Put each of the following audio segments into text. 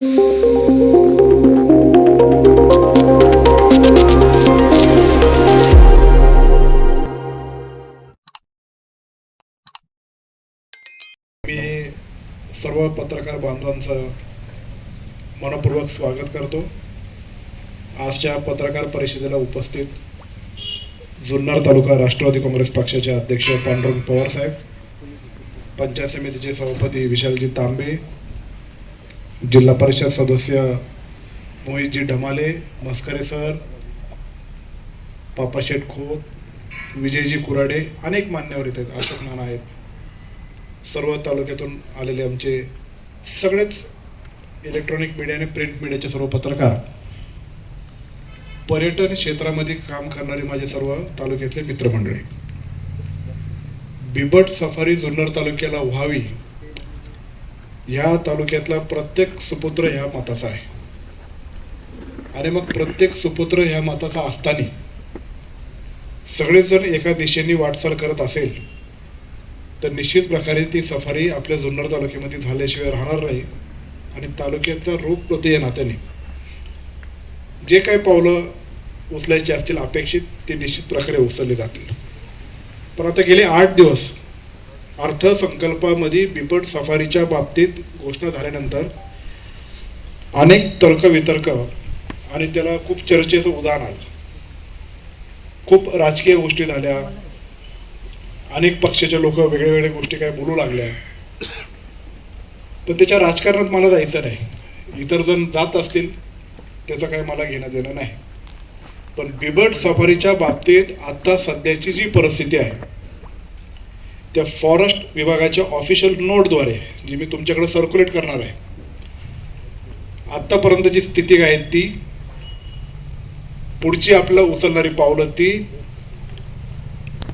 मी सर्व पत्रकार बांधवांचं मनपूर्वक स्वागत करतो. आजच्या पत्रकार परिषदेला उपस्थित जुन्नर तालुका राष्ट्रवादी काँग्रेस पक्षाचे अध्यक्ष पांडुरंग पवार साहेब, पंचायत समितीचे सभापती विशालजी तांबे, जिल्हा परिषद सदस्य मोहितजी ढमाले, मस्करे सर, पापाशेठ खोत, विजयजी कुराडे, अनेक मान्यवर इथे आहेत, अशोक नाना आहेत, सर्व तालुक्यातून आलेले आमचे सगळेच इलेक्ट्रॉनिक मीडिया आणि प्रिंट मीडियाचे सर्व पत्रकार, पर्यटन क्षेत्रामध्ये काम करणारे माझे सर्व तालुक्यातले मित्रमंडळी. बिबट सफारी जुन्नर तालुक्याला व्हावी ह्या तालुक्यातला प्रत्येक सुपुत्र ह्या मताचा आहे. आणि मग प्रत्येक सुपुत्र ह्या मताचा असताना सगळेजण एका दिशेने वाटचाल करत असेल तर निश्चित प्रकारे ती सफारी आपल्या जुन्नर तालुक्यामध्ये झाल्याशिवाय राहणार नाही. आणि तालुक्याचा रोग प्रति या नात्याने जे काही पावलं उचलायची असतील अपेक्षित ते निश्चित प्रकारे उचलले जातील. पण आता गेले 8 दिवस अर्थसंकल्पामध्ये बिबट सफारीच्या बाबतीत घोषणा झाल्यानंतर अनेक तर्कवितर्क आणि त्याला खूप चर्चेचं उदाहरण आलं. खूप राजकीय गोष्टी झाल्या, अनेक पक्षाचे लोक वेगळ्या वेगळ्या गोष्टी काय बोलू लागल्या. पण त्याच्या राजकारणात मला जायचं नाही. इतर जण जात असतील त्याचं काय मला घेणं देणं नाही. पण बिबट सफारीच्या बाबतीत आता सध्याची जी परिस्थिती आहे त्या फॉरेस्ट विभागाच्या ऑफिशियल नोटद्वारे जी मी तुमच्याकडे सर्क्युलेट करणार आहे, आत्तापर्यंतची स्थिती काय आहे ती, पुढची आपलं उचलणारी पावलं ती,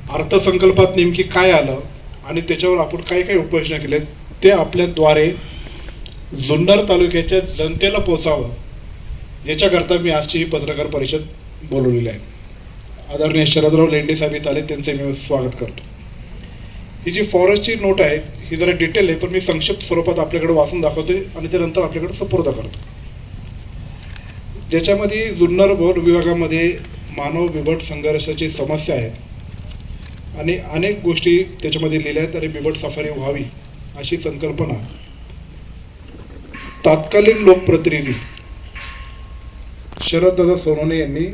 अर्थसंकल्पात नेमकी काय आलं आणि त्याच्यावर आपण काय काय उपाययोजना केल्या ते आपल्याद्वारे जुन्नर तालुक्याच्या जनतेला पोचावं याच्याकरता मी आजची ही पत्रकार परिषद बोलवलेली आहे. आदरणीय शरदराव लेंडे साहेब इथं आले, त्यांचे मी स्वागत करतो. ही जी फॉरेस्टची नोट आहे ही जरा डिटेल आहे, पण मी संक्षिप्त स्वरूपात आपल्याकडे वाचून दाखवते आणि त्यानंतर आपल्याकडे सुपूर्द करतो. ज्याच्यामध्ये जुन्नर वन विभागामध्ये मानव बिबट संघर्षाची समस्या आहे आणि अनेक गोष्टी त्याच्यामध्ये लिहिल्या आहेत. आणि बिबट सफारी व्हावी अशी संकल्पना तत्कालीन लोकप्रतिनिधी शरददादा सोनवणे यांनी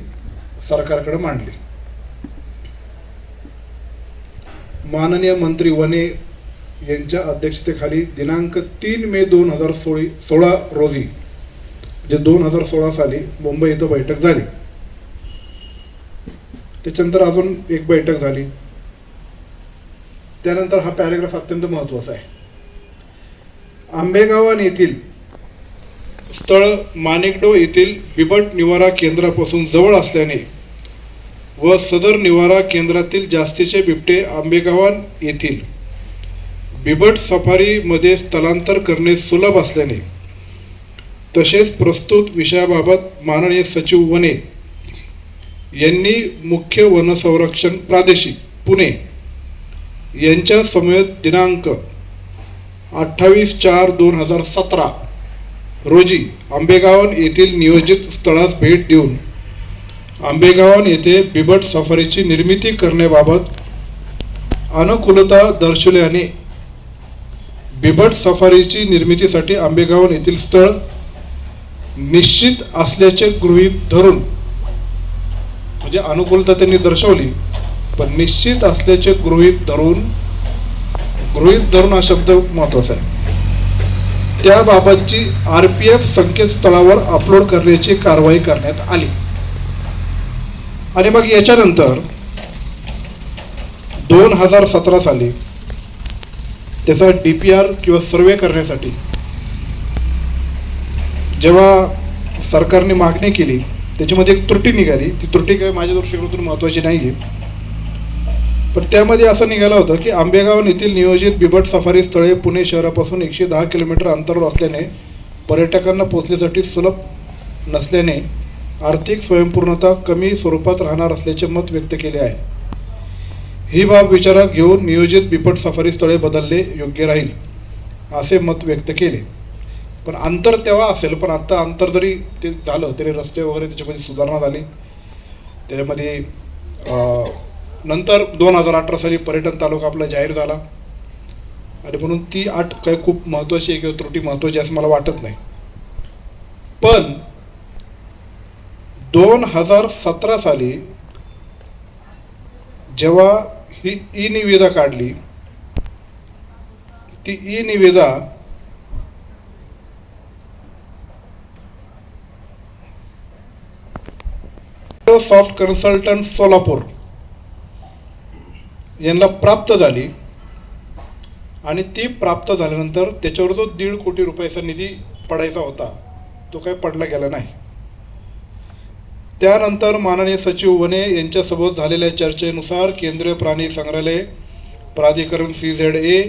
सरकारकडे मांडली. माननीय मंत्री वने यांच्या अध्यक्षतेखाली दिनांक 3 मे 2016 रोजी जे 2016 साली मुंबई इथं बैठक झाली. त्याच्यानंतर अजून एक बैठक झाली. त्यानंतर हा पॅरेग्राफ अत्यंत महत्त्वाचा आहे. आंबेगावन येथील स्थळ माणिकडो येथील बिबट निवारा केंद्रापासून जवळ असल्याने व सदर निवारा केंद्रातील जास्तीचे बिबटे आंबेगावन येथील बिबट सफारीमध्ये स्थलांतर करणे सुलभ असल्याने तसेच प्रस्तुत विषयाबाबत माननीय सचिव वने यांनी मुख्य वनसंरक्षण प्रादेशिक पुणे यांच्या समवेत दिनांक 28/4/2017 रोजी आंबेगावन येथील नियोजित स्थळास भेट देऊन आंबेगावन येथे बिबट सफारीची निर्मिती करण्याबाबत अनुकूलता दर्शवल्याने बिबट सफारीची निर्मितीसाठी आंबेगावन येथील स्थळ निश्चित असल्याचे गृहीत धरून, म्हणजे अनुकूलता त्यांनी दर्शवली पण निश्चित असल्याचे गृहीत धरून हा शब्द महत्त्वाचा आहे, त्याबाबतची RPF संकेतस्थळावर अपलोड करण्याची कारवाई करण्यात आली. आणि मग याच्यानंतर 2017 साली त्याचा DPR किंवा सर्वे करण्यासाठी जेव्हा सरकारने मागणी केली त्याच्यामध्ये एक त्रुटी निघाली. ती त्रुटी काय माझ्या दृष्टिकोनातून महत्त्वाची नाही आहे, पण त्यामध्ये असं निघालं होतं की आंबेगावन येथील नियोजित बिबट सफारी स्थळे पुणे शहरापासून 110 किलोमीटर अंतरावर असल्याने पर्यटकांना पोहोचण्यासाठी सुलभ नसल्याने आर्थिक स्वयंपूर्णता कमी स्वरूपात राहणार असल्याचे मत व्यक्त केले आहे. ही बाब विचारात घेऊन नियोजित बिबट सफारी स्थळे बदलणे योग्य राहील असे मत व्यक्त केले. पण अंतर तेव्हा असेल, पण आता अंतर जरी ते झालं तरी रस्ते वगैरे त्याच्यामध्ये सुधारणा झाली. त्याच्यामध्ये नंतर 2018 साली पर्यटन तालुका आपला जाहीर झाला आणि म्हणून ती अट काय खूप महत्त्वाची आहे किंवा त्रुटी महत्त्वाची असं मला वाटत नाही. पण 2017 साली जेव्हा ही ई निविदा काढली, ती ई निविदा सॉफ्ट कन्सल्टंट सोलापूर यांना प्राप्त झाली आणि ती प्राप्त झाल्यानंतर त्याच्यावर जो 1.5 कोटी रुपयाचा निधी पडायचा होता तो काही पडला गेला नाही. त्यानंतर माननीय सचिव वने यांच्यासोबत झालेल्या चर्चेनुसार केंद्रीय प्राणी संग्रहालय प्राधिकरण CZA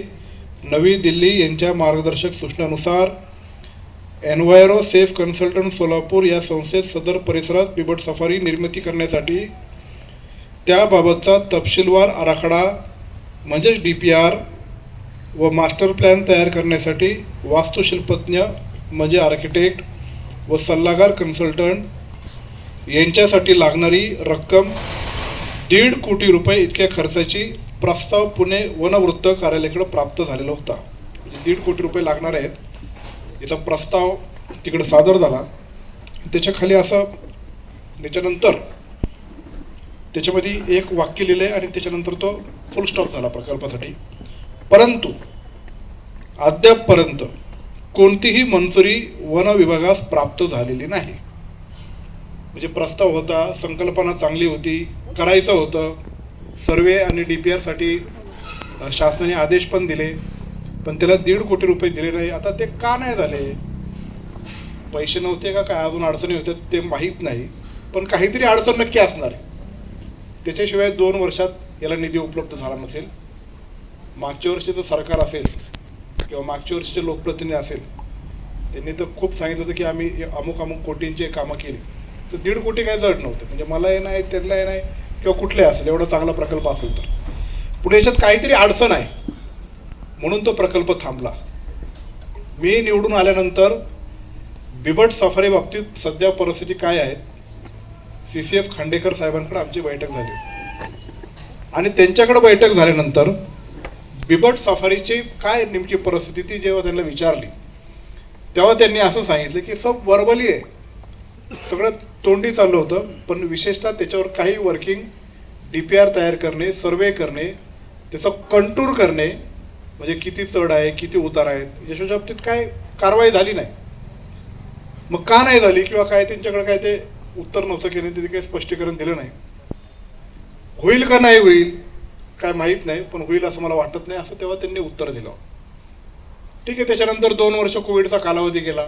नवी दिल्ली यांच्या मार्गदर्शक सूचनानुसार एन्व्हायरो सेफ कन्सल्टंट सोलापूर या संस्थेत सदर परिसरात बिबट सफारी निर्मिती करण्यासाठी त्याबाबतचा तपशीलवार आराखडा म्हणजेच DPR व मास्टर प्लॅन तयार करण्यासाठी वास्तुशिल्पज्ञ म्हणजे आर्किटेक्ट व सल्लागार कन्सल्टंट यांच्यासाठी लागणारी रक्कम 1.5 कोटी रुपये इतक्या खर्चाची प्रस्ताव पुणे वनवृत्त कार्यालयाकडे प्राप्त झालेला होता. 1.5 कोटी रुपये लागणार आहेत याचा प्रस्ताव तिकडे सादर झाला. त्याच्या खाली असं त्याच्यानंतर त्याच्यामध्ये एक वाक्य लिहिले आणि त्याच्यानंतर तो फुल स्टॉप झाला प्रकल्पासाठी. परंतु अद्यापपर्यंत कोणतीही मंजुरी वन विभागास प्राप्त झालेली नाही. म्हणजे प्रस्ताव होता, संकल्पना चांगली होती, करायचं होतं, सर्वे आणि DPR साठी शासनाने आदेश पण दिले, पण त्याला 1.5 कोटी रुपये दिले नाही. आता ते का नाही झाले? पैसे नव्हते का काय अजून अडचणी होत्या ते माहीत नाही, पण काहीतरी अडचण नक्की असणार आहे. त्याच्याशिवाय 2 वर्षात याला निधी उपलब्ध झाला नसेल. मागच्या वर्षीचं सरकार असेल किंवा मागच्या वर्षीचे लोकप्रतिनिधी असेल, त्यांनी तर खूप सांगितलं होतं की आम्ही अमुक कोटींचे कामं केली. तर 1.5 कोटी काय जड नव्हतं. म्हणजे मलाही नाही, त्यांनाही नाही, किंवा कुठले असेल एवढा चांगला प्रकल्प असेल तर. पुढे याच्यात काहीतरी अडचण आहे म्हणून तो प्रकल्प थांबला. मी निवडून आल्यानंतर बिबट सफारी बाबतीत सध्या परिस्थिती काय आहे, CCF खांडेकर साहेबांकडे आमची बैठक झाली आणि त्यांच्याकडे बैठक झाल्यानंतर बिबट सफारीची काय नेमकी परिस्थिती ती जेव्हा त्यांना विचारली तेव्हा त्यांनी असं सांगितलं की सब वर्बली आहे, सगळं तोंडी चाललं होतं, पण विशेषतः त्याच्यावर काही वर्किंग DPR तयार करणे, सर्वे करणे, त्याचं कंटूर करणे, म्हणजे किती चढ आहे, किती उतार आहेत, याच्या बाबतीत काय कारवाई झाली नाही. मग का नाही झाली किंवा काय त्यांच्याकडे काय ते उत्तर नव्हतं की नाही, ते काही स्पष्टीकरण दिलं नाही. होईल का नाही होईल काय माहीत नाही, पण होईल असं मला वाटत नाही असं तेव्हा त्यांनी उत्तर दिलं. ठीक आहे. त्याच्यानंतर 2 वर्ष कोविडचा कालावधी गेला.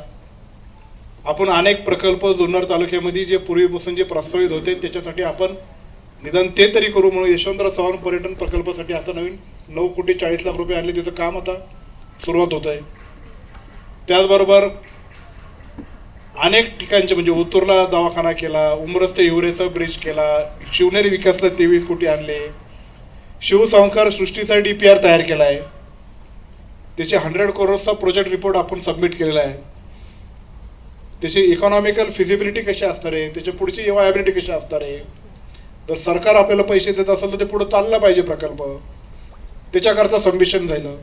आपण अनेक प्रकल्प जुन्नर तालुक्यामध्ये जे पूर्वीपासून जे प्रस्तावित होते त्याच्यासाठी आपण निदान ते तरी करू म्हणून यशवंतराव चव्हाण पर्यटन प्रकल्पासाठी आता नवीन 9 कोटी 40 लाख रुपये आणले. त्याचं काम आता सुरुवात होत आहे. त्याचबरोबर अनेक ठिकाणचे म्हणजे ओतूरला दवाखाना केला, उमरस्ते हिवरेचा ब्रिज केला, शिवनेरी विकासला 23 कोटी आणले, शिवसंस्कार सृष्टीचा DPR तयार केला आहे, त्याचे 100 करोडचा प्रोजेक्ट रिपोर्ट आपण सबमिट केलेला आहे. त्याची इकॉनॉमिकल फिजिबिलिटी कशी असणार आहे, त्याच्या पुढची वायबिलिटी कशी असणार आहे, जर सरकार आपल्याला पैसे देत असेल तर ते पुढे चालला पाहिजे प्रकल्प, त्याच्याकरता सबमिशन झालं.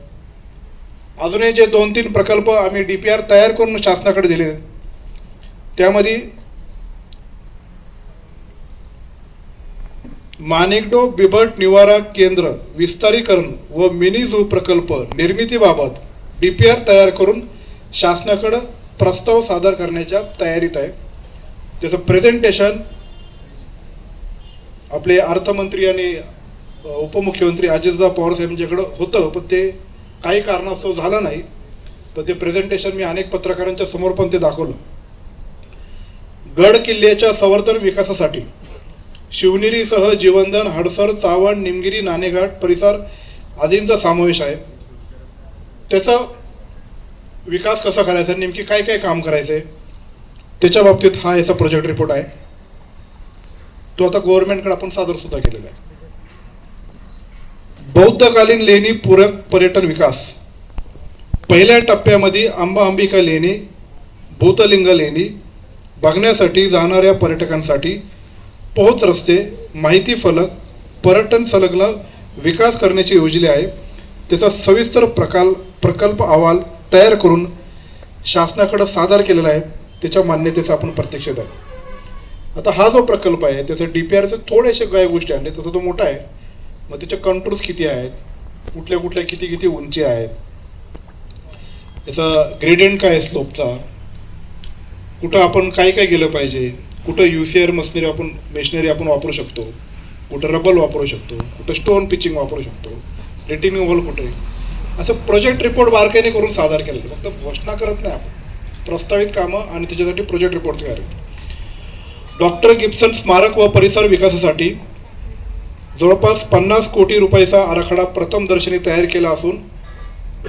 अजूनही जे 2-3 प्रकल्प आम्ही DPR तयार करून शासनाकडे दिले त्यामध्ये माणिकडो बिबट निवारा केंद्र विस्तारीकरण व मिनी झू प्रकल्प निर्मितीबाबत DPR तयार करून शासनाकडे प्रस्ताव सादर करण्याच्या तयारीत आहे. त्याचं प्रेझेंटेशन आपले अर्थमंत्री आणि उपमुख्यमंत्री अजितदादा पवार साहेबांच्याकडे होतं, पण ते काही कारणास्तव झालं नाही. पण ते प्रेझेंटेशन मी अनेक पत्रकारांच्या समोर पण ते दाखवलं. गड किल्ल्याच्या संवर्धन विकासासाठी शिवनेरीसह जीवनधन, हडसर, चावण, निमगिरी, नाणेघाट परिसर आदींचा समावेश आहे. त्याचा विकास कसा करायचा, नेमकी काय काय काम करायचं आहे त्याच्या बाबतीत हा याचा प्रोजेक्ट रिपोर्ट आहे. तो आता गव्हर्नमेंटकडे आपण सादर सुद्धा केलेला आहे. बौद्धकालीन लेणी पूरक पर्यटन विकास पहिल्या टप्प्यामध्ये अंबा अंबिका लेणी भूतलिंग लेणी, बघण्यासाठी जाणाऱ्या पर्यटकांसाठी पोहोच रस्ते, माहिती फलक, पर्यटन संलग्न विकास करण्याची योजना आहे. त्याचा सविस्तर प्रकल्प अहवाल तयार करून शासनाकडे सादर केलेला आहे. त्याच्या मान्यतेचा आपण प्रत्यक्षात आहे. आता हा जो प्रकल्प आहे त्याचं DPRचे थोडेसे काही गोष्टी आणले, तसं तो मोठा आहे. मग त्याचे कंट्रोल्स किती आहेत, कुठल्या कुठल्या किती किती उंची आहेत, याचा ग्रेडियंट काय आहे स्लोपचा, कुठं आपण काय काय केलं पाहिजे, कुठं UCR मेशनरी आपण वापरू शकतो, कुठं रबल वापरू शकतो, कुठं स्टोन पिचिंग वापरू शकतो, रिटेनिंग वॉल कुठे, असं प्रोजेक्ट रिपोर्ट बारकाईने करून सादर केलेलं. फक्त घोषणा करत नाही आपण, प्रस्तावित कामं आणि त्याच्यासाठी प्रोजेक्ट रिपोर्ट तयार आहे. डॉक्टर गिब्सन स्मारक व परिसर विकासासाठी जवळपास 50 कोटी रुपयाचा आराखडा प्रथम दर्शनी तयार केला असून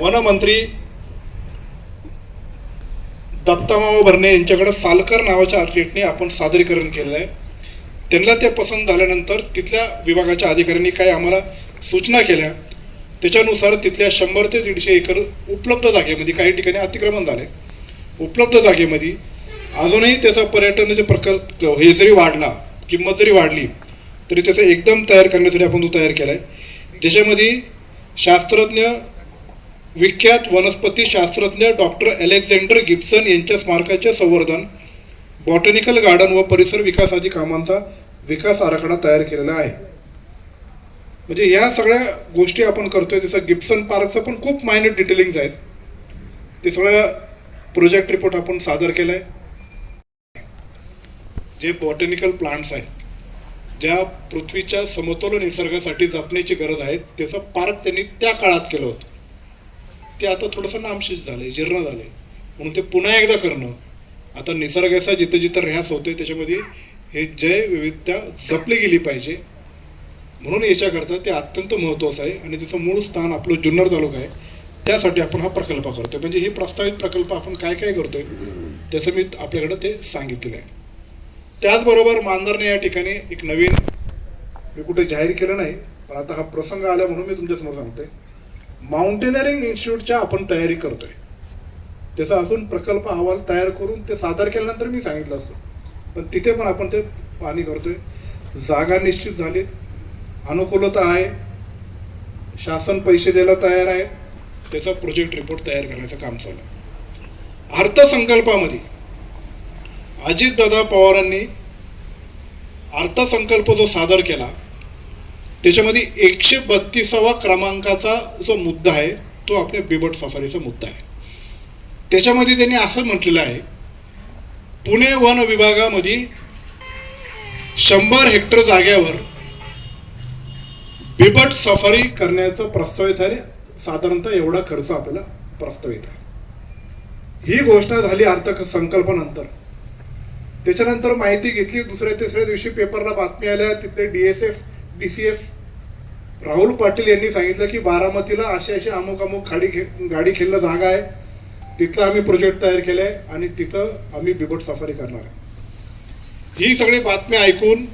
वनमंत्री दत्तामामा भरणे यांच्याकडे सालकर नावाच्या आर्किटेक्टने आपण सादरीकरण केलेलं आहे. त्यांना ते पसंत झाल्यानंतर तिथल्या विभागाच्या अधिकाऱ्यांनी काही आम्हाला सूचना केल्या. त्याच्यानुसार तिथल्या 100 ते 150 एकर उपलब्ध जागेमध्ये, काही ठिकाणी अतिक्रमण झाले, उपलब्ध जागेमध्ये अजूनही त्याचा पर्यटनाचे प्रकल्प हे जरी वाढला, किंमत जरी वाढली, तरी त्याचं एकदम तयार करण्यासाठी आपण तो तयार केला आहे. ज्याच्यामध्ये शास्त्रज्ञ, विख्यात वनस्पती शास्त्रज्ञ डॉक्टर अलेक्झांडर गिब्सन यांच्या स्मारकाचे संवर्धन, बॉटॅनिकल गार्डन व परिसर विकास आदी कामांचा विकास आराखडा तयार केलेला आहे. म्हणजे या सगळ्या गोष्टी आपण करतोय. त्याचं गिब्सन पार्कचं पण खूप मायनर डिटेलिंग्स आहेत. ते सगळं प्रोजेक्ट रिपोर्ट आपण सादर केला आहे. जे बॉटॅनिकल प्लांट्स आहेत, ज्या पृथ्वीच्या समतोल निसर्गासाठी जपण्याची गरज आहे, त्याचं पार्क त्यांनी त्या काळात केलं होतं. ते आता थोडंसं नामशेष झालंय, जीर्ण झालंय, म्हणून ते पुन्हा एकदा करणं. आता निसर्गाचा जिथं जिथं ऱ्हास होतोय त्याच्यामध्ये हे जैवविविधता जपली गेली पाहिजे, म्हणून याच्याकरता ते अत्यंत महत्त्वाचं आहे. आणि त्याचं मूळ स्थान आपलं जुन्नर तालुका आहे, त्यासाठी आपण हा प्रकल्प करतोय. म्हणजे ही प्रस्तावित प्रकल्प आपण काय काय करतोय त्याचं मी आपल्याकडं ते सांगितलेलं आहे. त्याचबरोबर मांजरने या ठिकाणी एक नवीन, मी कुठे जाहीर केलं नाही, पण आता हा प्रसंग आला म्हणून मी तुमच्यासमोर सांगतोय, माउंटेनरिंग इन्स्टिट्यूटच्या आपण तयारी करतोय. त्याचा अजून प्रकल्प अहवाल तयार करून ते सादर केल्यानंतर मी सांगितलं असतं, पण तिथे पण आपण ते पाहणी करतोय. जागा निश्चित झालीत, अनुकूलता आहे, शासन पैसे द्यायला तयार आहे, त्याचा प्रोजेक्ट रिपोर्ट तयार करण्याचं काम चालू आहे. अर्थसंकल्पामध्ये अजितदादा पवारांनी अर्थसंकल्प जो सादर केला त्याच्यामध्ये 132वा क्रमांकाचा जो मुद्दा आहे तो आपल्या बिबट सफारीचा मुद्दा आहे. त्याच्यामध्ये त्यांनी असं म्हटलेलं आहे, पुणे वन विभागामध्ये 100 हेक्टर जागेवर बिबट सफारी करण्याचं प्रस्तावित आहे. साधारणतः एवढा खर्च आपल्याला प्रस्तावित आहे. ही घोषणा झाली अर्थसंकल्पानंतर. त्याच्यानंतर माहिती घेतली, दुसऱ्या तिसऱ्या दिवशी पेपरला बातमी आल्या. तिथले DCF राहुल पाटील यांनी सांगितलं की बारामतीला अशी अमुक गाडी खेळला जागा आहे, तिथला आम्ही प्रोजेक्ट तयार केलाय आणि तिथं आम्ही बिबट सफारी करणार आहे. ही सगळी बातमी ऐकून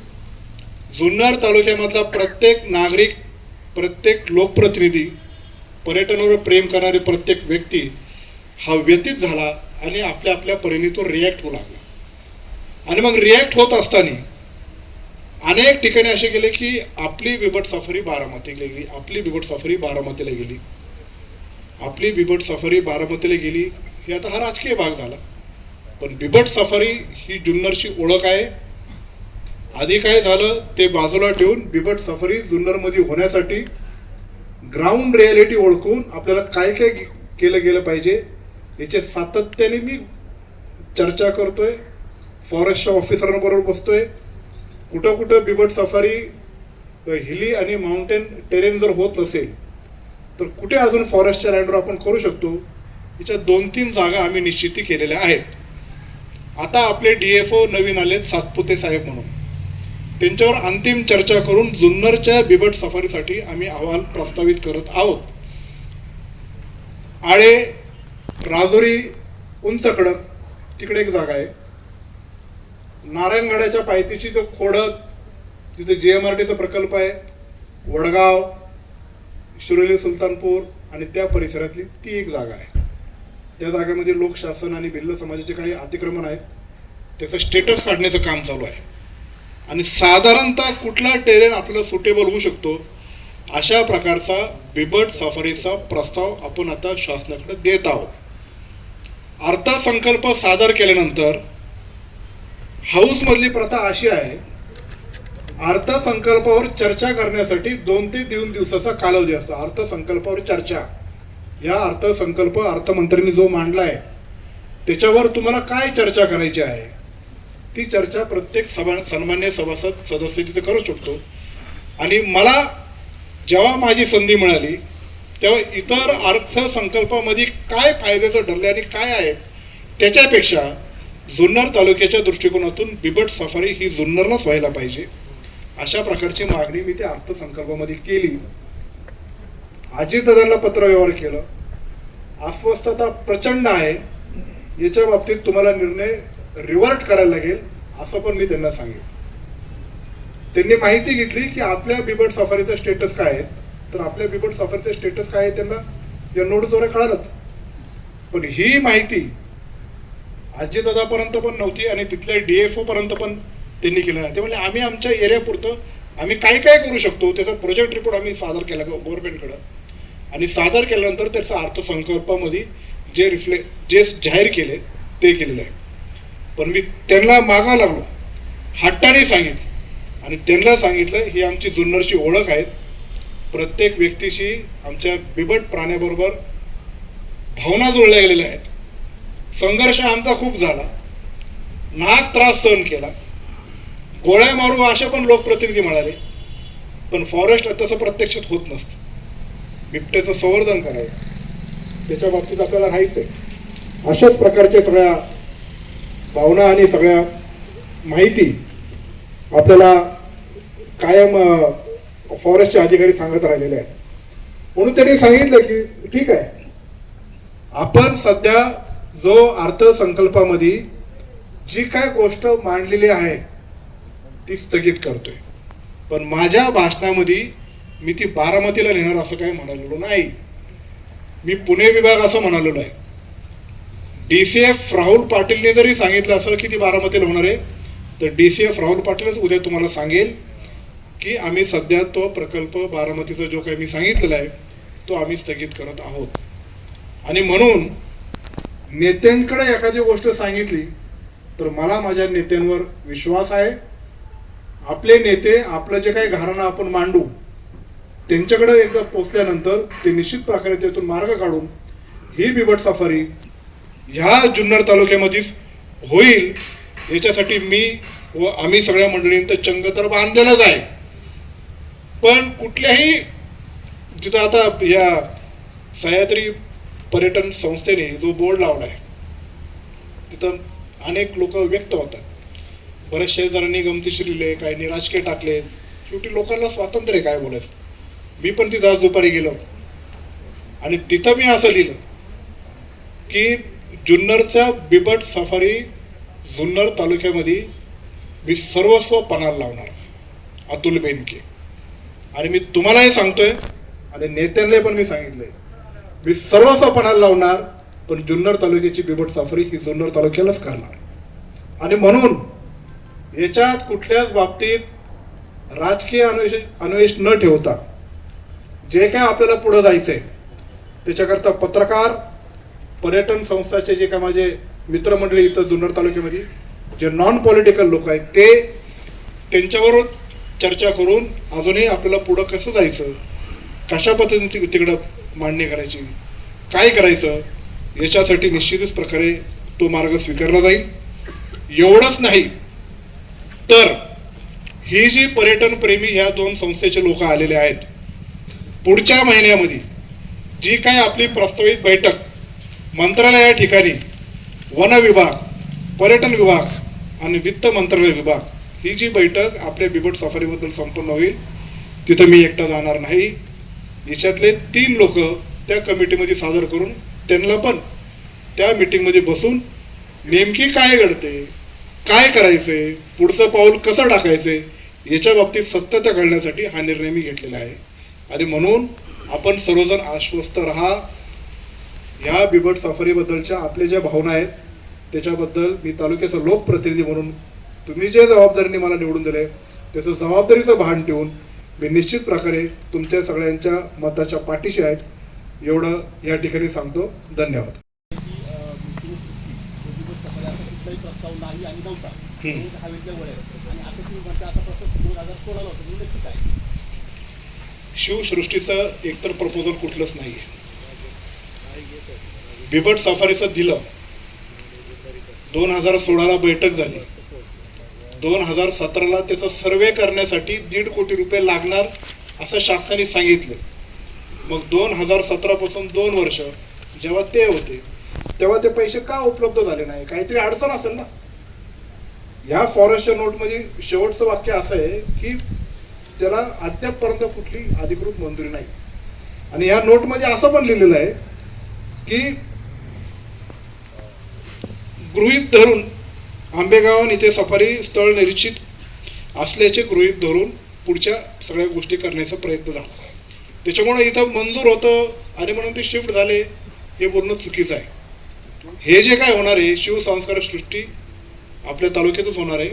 जुन्नर तालुक्यामधला प्रत्येक नागरिक, प्रत्येक लोकप्रतिनिधी, पर्यटनावर प्रेम करणारी प्रत्येक व्यक्ती हा व्यतीत झाला आणि आपल्या आपल्या परीने तो रिॲक्ट होऊ लागला. आणि मग रिॲक्ट होत असताना अनेक ठिकाणी असे गेले की आपली बिबट सफारी बारामतीला गेली, आपली बिबट सफारी बारामतीला गेली, आपली बिबट सफारी बारामतीला गेली. हे आता हा राजकीय भाग झाला, पण बिबट सफारी ही जुन्नरची ओळख आहे. आधी काय झालं ते बाजूला ठेवून बिबट सफारी जुन्नरमध्ये होण्यासाठी ग्राउंड रियालिटी ओळखून आपल्याला काय काय केलं गेलं पाहिजे याचे सातत्याने मी चर्चा करतोय. फॉरेस्टच्या ऑफिसरांबरोबर बसतोय. कुठं कुठं बिबट सफारी हिली आणि माउंटेन टेरेन जर होत नसेल तर कुठे अजून फॉरेस्टच्या लँडवर आपण करू शकतो, याच्या 2-3 जागा आम्ही निश्चिती केलेल्या आहेत. आता आपले DFO नवीन आलेत सातपुते साहेब म्हणून, त्यांच्यावर अंतिम चर्चा करून जुन्नरच्या बिबट सफारीसाठी आम्ही अहवाल प्रस्तावित करत आहोत. आळे, राजुरी, उंच खडक तिकडे एक जागा आहे. नारायणगडाच्या पायथीची जो खोडद तिथे GMRTचा प्रकल्प आहे. वडगाव, शिरोली, सुलतानपूर आणि त्या परिसरातली ती एक जागा आहे. त्या जागेमध्ये लोकशासन आणि भिल्ल समाजाचे काही अतिक्रमण आहेत, त्याचं स्टेटस काढण्याचं काम चालू आहे. आणि साधारणतः कुठला टेरेन आपल्याला सुटेबल होऊ शकतो अशा प्रकारचा बिबट सफारीचा प्रस्ताव आपण आता शासनाकडे देत आहोत. अर्थसंकल्प सादर केल्यानंतर हाऊसमधली प्रथा अशी आहे, अर्थसंकल्पावर चर्चा करण्यासाठी 2 ते 3 दिवसाचा कालावधी असतो. अर्थसंकल्पावर चर्चा, या अर्थसंकल्प अर्थमंत्र्यांनी जो मांडला आहे त्याच्यावर तुम्हाला काय चर्चा करायची आहे ती चर्चा प्रत्येक सन्मान्य सभासद सदस्य तिथे करू शकतो. आणि मला जेव्हा माझी संधी मिळाली तेव्हा इतर अर्थसंकल्पामध्ये काय फायद्याचं ठरले आणि काय आहेत त्याच्यापेक्षा जुन्नर तालुक्याच्या दृष्टिकोनातून बिबट सफारी ही जुन्नरलाच व्हायला पाहिजे अशा प्रकारची मागणी मी त्या अर्थसंकल्पामध्ये केली. अजितदादांना पत्रव्यवहार केलं. अस्वस्थता प्रचंड आहे, याच्या बाबतीत तुम्हाला निर्णय रिव्हर्ट करायला लागेल असं पण मी त्यांना सांगितलं. त्यांनी माहिती घेतली की आपल्या बिबट सफारीचं स्टेटस काय आहे, तर आपल्या बिबट सफारीचं स्टेटस काय आहे त्यांना या नोटद्वारे कळालंच. पण ही माहिती अजितदादापर्यंत पण नव्हती आणि तिथल्या DFO पर्यंत पण त्यांनी केलं नाही. ते म्हणजे आम्ही आमच्या एरियापुरतं आम्ही काय काय करू शकतो त्याचा प्रोजेक्ट रिपोर्ट आम्ही सादर केला गव्हर्नमेंटकडं, आणि सादर केल्यानंतर त्याचा अर्थसंकल्पामध्ये जे जाहीर केले ते केलेलं आहे. पण मी त्यांना मागा लागलो, हट्टाने सांगितलं आणि त्यांना सांगितलं ही आमची जुन्नरची ओळख आहे. प्रत्येक व्यक्तीशी आमच्या बिबट प्राण्याबरोबर भावना जोडल्या गेलेल्या आहेत. संघर्ष आमचा खूप झाला, नाक त्रास सहन केला, गोळ्या मारू असे पण लोकप्रतिनिधी मिळाले. पण फॉरेस्ट तसं प्रत्यक्षात होत नसतं. बिबट्याचं संवर्धन करायचं त्याच्या बाबतीत आपल्याला राहायचंय. अशाच प्रकारच्या सगळ्या भावना आणि सगळ्या माहिती आपल्याला कायम फॉरेस्टचे अधिकारी सांगत राहिलेले आहेत. म्हणून त्यांनी सांगितलं की ठीक आहे, आपण सध्या जो अर्थसंकल्पामध्ये जी काय गोष्ट मांडलेली आहे ती स्थगित करतोय. पण माझ्या भाषणामध्ये मी ती बारामतीला नेणार असं काही म्हणालेलो नाही. मी पुणे विभाग असं म्हणालेलो आहे. DCF राहुल पाटीलने जरी सांगितलं असेल की ती बारामतीला होणार आहे, तर DCF राहुल पाटीलच उद्या तुम्हाला सांगेल की आम्ही सध्या तो प्रकल्प बारामतीचा जो काही मी सांगितलेला आहे तो आम्ही स्थगित करत आहोत. आणि म्हणून नेत्यांकडे एखादी गोष्ट सांगितली तर मला माझ्या नेत्यांवर विश्वास आहे. आपले नेते आपलं जे काही घराणं आपण मांडू त्यांच्याकडे एकदा पोचल्यानंतर ते निश्चित प्रकारे त्यातून मार्ग काढून ही बिबट सफारी ह्या जुन्नर तालुक्यामध्येच होईल याच्यासाठी मी व आम्ही सगळ्या मंडळींचं चंग तर बांधलेलंच आहे. पण कुठल्याही जिथं आता या सह्याद्री पर्यटन संस्थेने जो बोर्ड लावला आहे तिथं अनेक लोक व्यक्त होतात. बऱ्याचशा जणांनी गमतीशीर लिहिले, काही राजकीय टाकले. शेवटी लोकांना स्वातंत्र्य आहे काय बोलायचं. मी पण तिथं आज दुपारी गेलो आणि तिथं मी असं लिहिलं की जुन्नरच्या बिबट सफारी जुन्नर तालुक्यामध्ये मी सर्वस्व पणाला लावणार, अतुल बेनके. आणि मी तुम्हालाही सांगतोय आणि नेत्यांना पण मी सांगितलंय, मी सर्वस्व पणाला लावणार, पण जुन्नर तालुक्याची बिबट सफारी ही जुन्नर तालुक्यालाच करणार. आणि म्हणून याच्यात कुठल्याच बाबतीत राजकीय अन्वेष न ठेवता जे काय आपल्याला पुढे जायचंय त्याच्याकरता पत्रकार, पर्यटन संस्थाचे जे काय माझे मित्रमंडळी इथं जुन्नर तालुक्यामध्ये जे नॉन पॉलिटिकल लोक आहेत ते त्यांच्यावर चर्चा करून अजूनही आपल्याला पुढं कसं जायचं, कशा पद्धतीने तिकडं मांडणी करायची, काय करायचं याच्यासाठी निश्चितच प्रकारे तो मार्ग स्वीकारला जाईल. एवढंच नाही तर ही जी पर्यटन प्रेमी ह्या 2 संस्थेचे लोक आलेले आहेत, पुढच्या महिन्यामध्ये जी काय आपली प्रस्तावित बैठक मंत्रालय या ठिकाणी वन विभाग, पर्यटन विभाग आणि वित्त मंत्रालय विभाग ही जी बैठक आपल्या बिबट सफारीबद्दल संपन्न होईल तिथं मी एकटा जाणार नाही. याच्यातले 3 लोक त्या कमिटीमध्ये सादर करून त्यांना पण त्या मीटिंगमध्ये बसून नेमकी काय घडते, काय करायचंय, पुढचं पाऊल कसं टाकायचंय याच्या बाबतीत सत्यता कळण्यासाठी हा निर्णय मी घेतलेला आहे. आणि म्हणून आपण सर्वजण आश्वस्त राहा. ह्या बिबट सफारीबद्दलच्या आपल्या ज्या भावना आहेत त्याच्याबद्दल मी तालुक्याचा लोकप्रतिनिधी म्हणून तुम्ही जे जबाबदारीने मला निवडून दिले त्याचं जबाबदारीचं भान ठेवून मी निश्चित प्रकारे तुमच्या सगळ्यांच्या मताच्या पाठीशी आहेत एवढं या ठिकाणी सांगतो. धन्यवाद. प्रस्ताव नाही आणि नव्हता हवेतल्या वळ्या आणि आता तुम्ही म्हणता आता प्रस्ताव 2016 होता नक्की काय शिवसृष्टीचं एकतर प्रपोजल कुठलंच नाही आहे. बिबट सफारीचं दिलं 2016ला बैठक झाली 2017ला त्याचा सर्वे करण्यासाठी 1.5 कोटी रुपये लागणार असं शासनाने सांगितलं. मग 2017 पासून 2 वर्ष जेव्हा ते होते तेव्हा ते पैसे का उपलब्ध झाले नाही? काहीतरी अडचण असेल ना. या फॉरेस्टच्या नोटमध्ये शेवटचं वाक्य असं आहे की त्याला अद्यापपर्यंत कुठली अधिकृत मंजुरी नाही. आणि या नोटमध्ये असं पण लिहिलेलं आहे की गृहीत धरून आंबेगाव इथे सफारी स्थळ निश्चित असल्याचे गृहीत धरून पुढच्या सगळ्या गोष्टी करण्याचा प्रयत्न झाला. त्याच्यामुळे इथं मंजूर होतं आणि म्हणून ते शिफ्ट झाले हे बोलणं चुकीचं आहे. हे जे काय होणार आहे शिवसंस्कार सृष्टी आपल्या तालुक्यातच होणार आहे.